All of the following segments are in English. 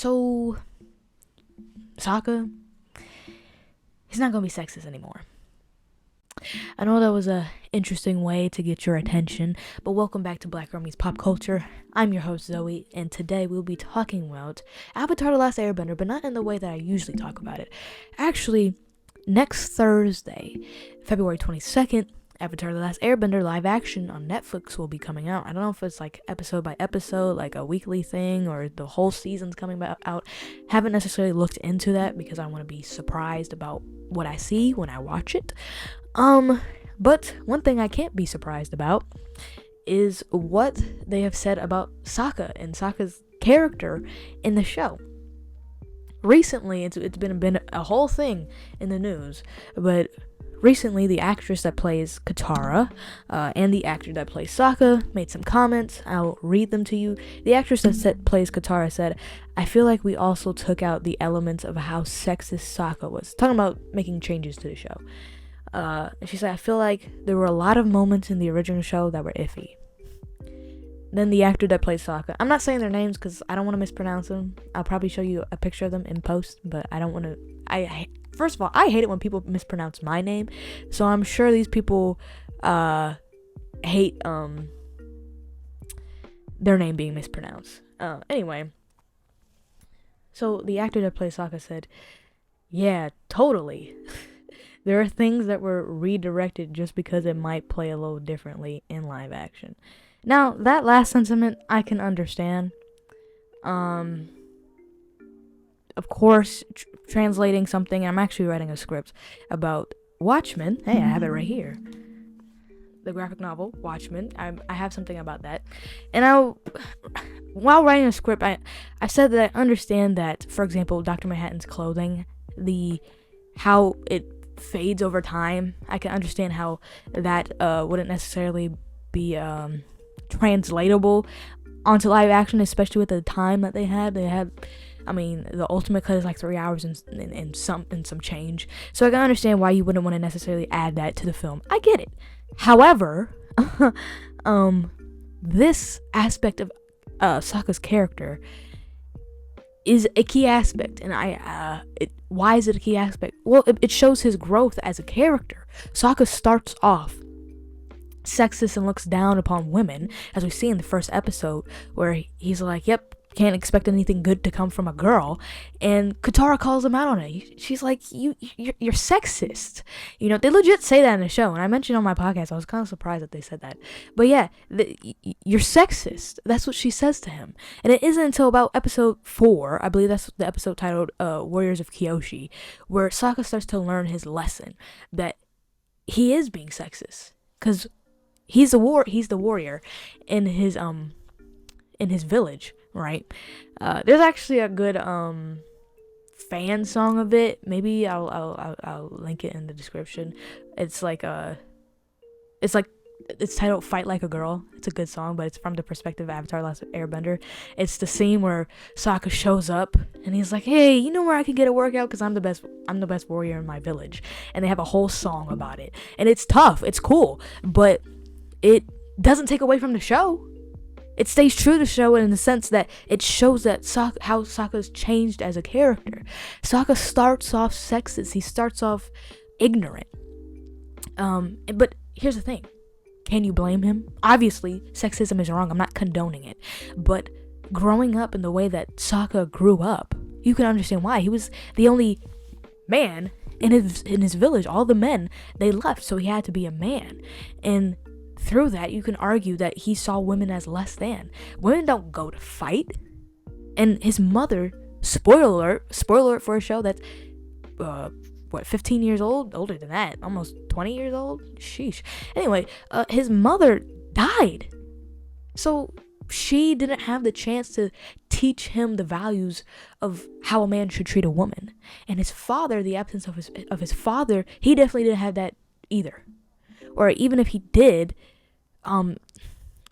So, Sokka, he's not gonna be sexist anymore. I know that was a interesting way to get your attention, but welcome back to Black Girl Meets Pop Culture. I'm your host, Zoe, and today we'll be talking about Avatar: The Last Airbender, but not in the way that I usually talk about it. Actually, next Thursday, February 22nd, Avatar: The Last Airbender live action on Netflix will be coming out. I don't know if it's like episode by episode, like a weekly thing, or the whole season's coming out. Haven't necessarily looked into that because I want to be surprised about what I see when I watch it. But one thing I can't be surprised about is what they have said about Sokka and Sokka's character in the show. Recently, it's been a whole thing in the news, but recently the actress that plays Katara and the actor that plays Sokka made some comments. I'll read them to you. The actress that plays Katara said, "I feel like we also took out the elements of how sexist Sokka was." Talking about making changes to the show. She said, "I feel like there were a lot of moments in the original show that were iffy." Then the actor that plays Sokka, I'm not saying their names because I don't want to mispronounce them. I'll probably show you a picture of them in post, but I don't want to. First of all, I hate it when people mispronounce my name, so I'm sure these people hate their name being mispronounced. Anyway, so the actor that plays Sokka said, "Yeah, totally." There are things that were redirected just because it might play a little differently in live action. Now, that last sentiment, I can understand. Of course, translating something, I'm actually writing a script about Watchmen. Hey, I have it right here. The graphic novel, Watchmen. I have something about that. And while writing a script, I said that I understand that, for example, Dr. Manhattan's clothing, how it fades over time. I can understand how that wouldn't necessarily be translatable onto live action, especially with the time that they had. I mean, the ultimate cut is like 3 hours and some change. So I can understand why you wouldn't want to necessarily add that to the film. I get it. However, this aspect of Sokka's character is a key aspect, and why is it a key aspect? Well, it shows his growth as a character. Sokka starts off sexist and looks down upon women, as we see in the first episode, where he's like, "Yep, can't expect anything good to come from a girl," and Katara calls him out on it. She's like, "You're sexist." You know, they legit say that in the show, and I mentioned on my podcast. I was kind of surprised that they said that, but yeah, you're sexist. That's what she says to him, and it isn't until about episode 4, I believe that's the episode titled "Warriors of Kyoshi," where Sokka starts to learn his lesson that he is being sexist, because he's the warrior in his village. Right. There's actually a good fan song of it. Maybe I'll link it in the description. It's titled "Fight Like a Girl." It's a good song, but it's from the perspective of Avatar: Last Airbender. It's the scene where Sokka shows up and he's like, "Hey, you know where I can get a workout? Because I'm the best warrior in my village." And they have a whole song about it. And it's tough. It's cool, but it doesn't take away from the show. It stays true to the show in the sense that it shows that how Sokka's changed as a character. Sokka starts off sexist. He starts off ignorant. But here's the thing. Can you blame him? Obviously, sexism is wrong. I'm not condoning it. But growing up in the way that Sokka grew up, you can understand why. He was the only man in his village. All the men, they left, so he had to be a man. And through that, you can argue that he saw women as less than. Women don't go to fight. And his mother, spoiler alert for a show that's 15 years old? Older than that, almost 20 years old? Sheesh. Anyway, his mother died. So she didn't have the chance to teach him the values of how a man should treat a woman. And his father, the absence of his father, he definitely didn't have that either. Or even if he did,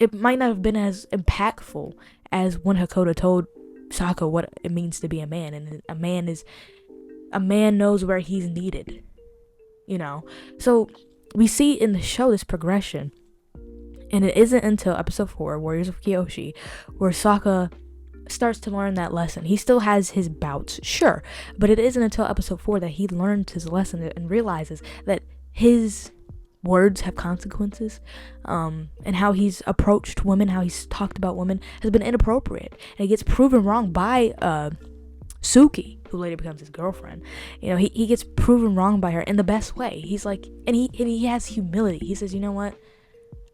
it might not have been as impactful as when Hakoda told Sokka what it means to be a man, and a man knows where he's needed, you know. So we see in the show this progression, and it isn't until episode 4, Warriors of Kyoshi, where Sokka starts to learn that lesson. He still has his bouts, sure, but it isn't until episode 4 that he learns his lesson and realizes that his words have consequences, and how he's approached women, how he's talked about women has been inappropriate, and he gets proven wrong by Suki, who later becomes his girlfriend. He gets proven wrong by her in the best way. He's like, and he has humility. He says, you know what,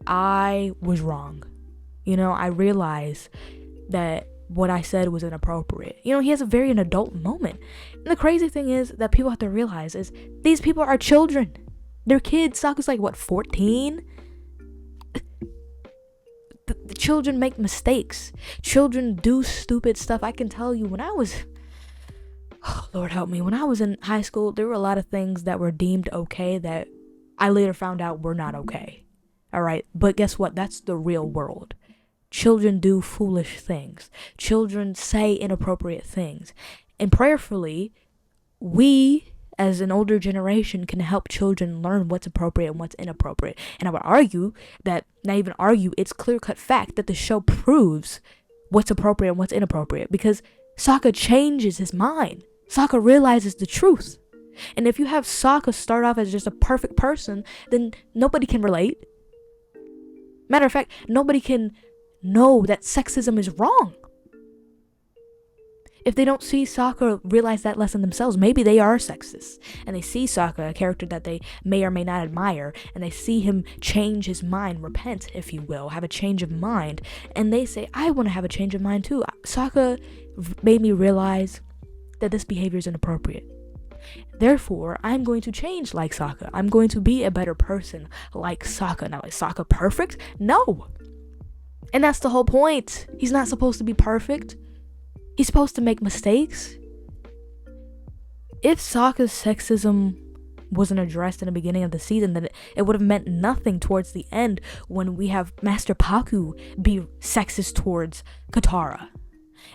I was wrong. I realize that what I said was inappropriate. He has a very an adult moment. And the crazy thing is that people have to realize is these people are children. They're kids. Sokka's like, what, 14? The children make mistakes. Children do stupid stuff. I can tell you when I was, oh, Lord help me, when I was in high school, there were a lot of things that were deemed okay that I later found out were not okay. All right. But guess what? That's the real world. Children do foolish things. Children say inappropriate things. And prayerfully, we as an older generation can help children learn what's appropriate and what's inappropriate. And I would argue that, not even argue, it's clear-cut fact that the show proves what's appropriate and what's inappropriate, because Sokka changes his mind. Sokka realizes the truth. And if you have Sokka start off as just a perfect person, then nobody can relate. Matter of fact, nobody can know that sexism is wrong. If they don't see Sokka realize that lesson themselves, maybe they are sexist. And they see Sokka, a character that they may or may not admire, and they see him change his mind, repent, if you will, have a change of mind. And they say, I want to have a change of mind too. Sokka made me realize that this behavior is inappropriate. Therefore, I'm going to change like Sokka. I'm going to be a better person like Sokka. Now, is Sokka perfect? No. And that's the whole point. He's not supposed to be perfect. He's supposed to make mistakes. If Sokka's sexism wasn't addressed in the beginning of the season, then it would have meant nothing towards the end when we have Master Paku be sexist towards Katara.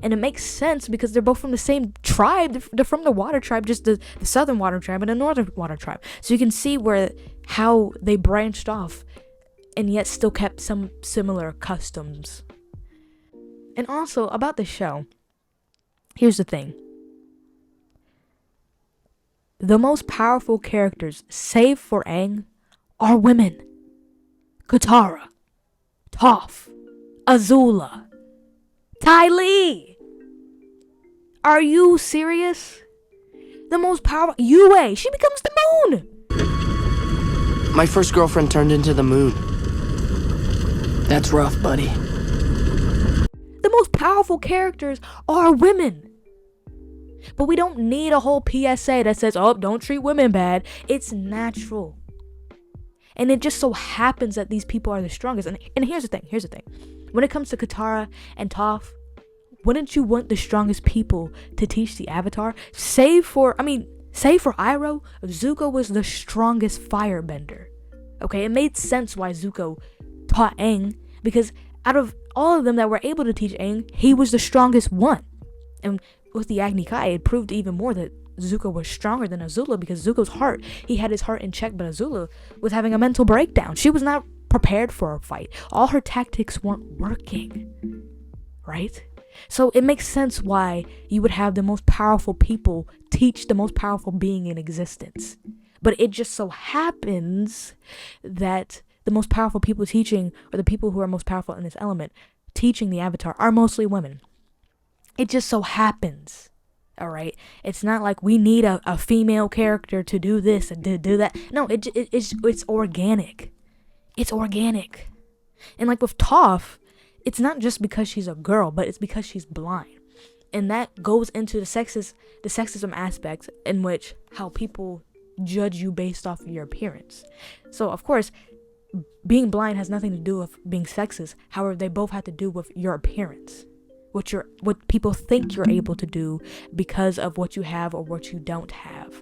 And it makes sense because they're both from the same tribe. They're from the Water Tribe, just the Southern Water Tribe and the Northern Water Tribe. So you can see how they branched off and yet still kept some similar customs. And also, about the show, here's the thing. The most powerful characters, save for Aang, are women. Katara, Toph, Azula, Ty Lee. Are you serious? The most powerful, Yue, she becomes the moon. My first girlfriend turned into the moon. That's rough, buddy. The most powerful characters are women. But we don't need a whole PSA that says, oh, don't treat women bad. It's natural. And it just so happens that these people are the strongest. And here's the thing. When it comes to Katara and Toph, wouldn't you want the strongest people to teach the Avatar? Save for Iroh, Zuko was the strongest firebender. Okay, it made sense why Zuko taught Aang, because out of all of them that were able to teach Aang, he was the strongest one. And with the Agni Kai, it proved even more that Zuko was stronger than Azula, because Zuko's heart, he had his heart in check, but Azula was having a mental breakdown. She was not prepared for a fight. All her tactics weren't working, right? So it makes sense why you would have the most powerful people teach the most powerful being in existence. But it just so happens that the most powerful people teaching, or the people who are most powerful in this element, teaching the Avatar, are mostly women. It just so happens, all right? It's not like we need a female character to do this and to do that. No, it's organic. It's organic. And like with Toph, it's not just because she's a girl, but it's because she's blind. And that goes into the sexism aspect, in which how people judge you based off of your appearance. So, of course, being blind has nothing to do with being sexist. However, they both have to do with your appearance. What people think you're able to do because of what you have or what you don't have.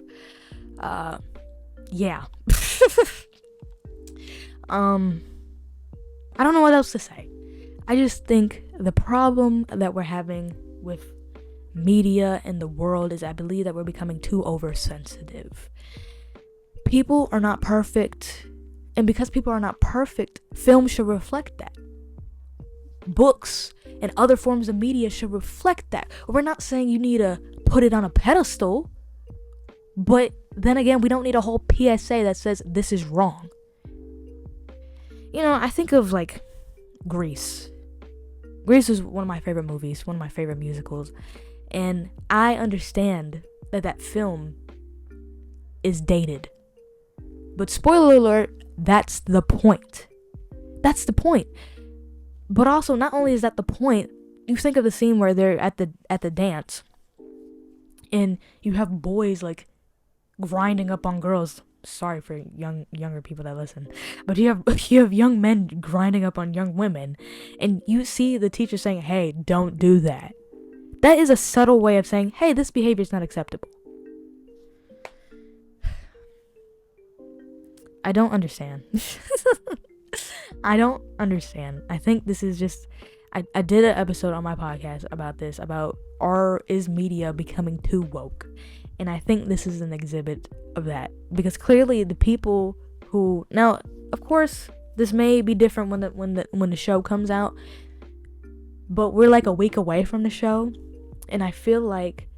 Yeah. I don't know what else to say. I just think the problem that we're having with media and the world is, I believe that we're becoming too oversensitive. People are not perfect, and because people are not perfect, film should reflect that. Books and other forms of media should reflect that. We're not saying you need to put it on a pedestal, but then again, we don't need a whole PSA that says this is wrong. You know, I think of like Grease. Grease is one of my favorite movies, one of my favorite musicals, and I understand that film is dated. But spoiler alert, that's the point. That's the point. But also, not only is that the point, you think of the scene where they're at the dance, and you have boys like grinding up on girls. Sorry for younger people that listen, but you have young men grinding up on young women, and you see the teacher saying, "Hey, don't do that." That is a subtle way of saying, "Hey, this behavior is not acceptable." I don't understand. I don't understand. I think this is just... I did an episode on my podcast about this, about is media becoming too woke? And I think this is an exhibit of that. Because clearly the people who... Now, of course, this may be different when the show comes out. But we're like a week away from the show. And I feel like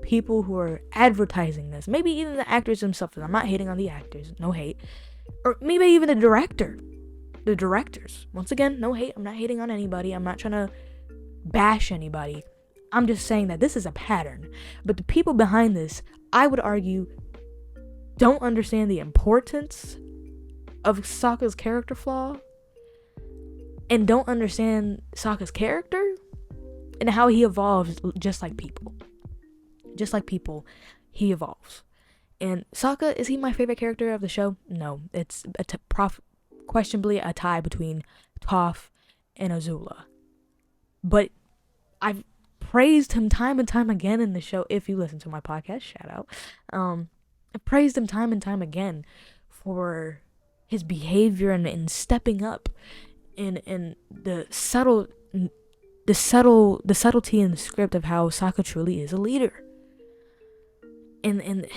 people who are advertising this, maybe even the actors themselves, I'm not hating on the actors, no hate, or maybe even the directors, once again, no hate, I'm not hating on anybody, I'm not trying to bash anybody, I'm just saying that this is a pattern. But the people behind this, I would argue, don't understand the importance of Sokka's character flaw, and don't understand Sokka's character and how he evolves just like people. Just like people, he evolves. And Sokka, is he my favorite character of the show? No. It's questionably a tie between Toph and Azula. But I've praised him time and time again in the show. If you listen to my podcast, shout out. I've praised him time and time again for his behavior and stepping up and the subtlety in the script of how Sokka truly is a leader. And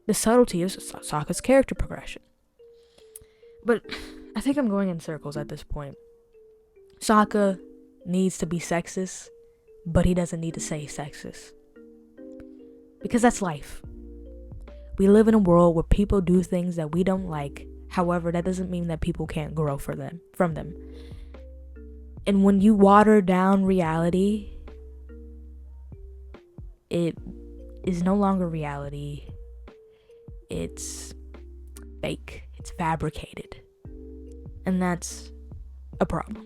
the subtlety of Sokka's character progression. But I think I'm going in circles at this point. Sokka needs to be sexist, but he doesn't need to say sexist. Because that's life. We live in a world where people do things that we don't like. However, that doesn't mean that people can't grow from them. And when you water down reality, it is no longer reality. It's fake. It's fabricated. And that's a problem.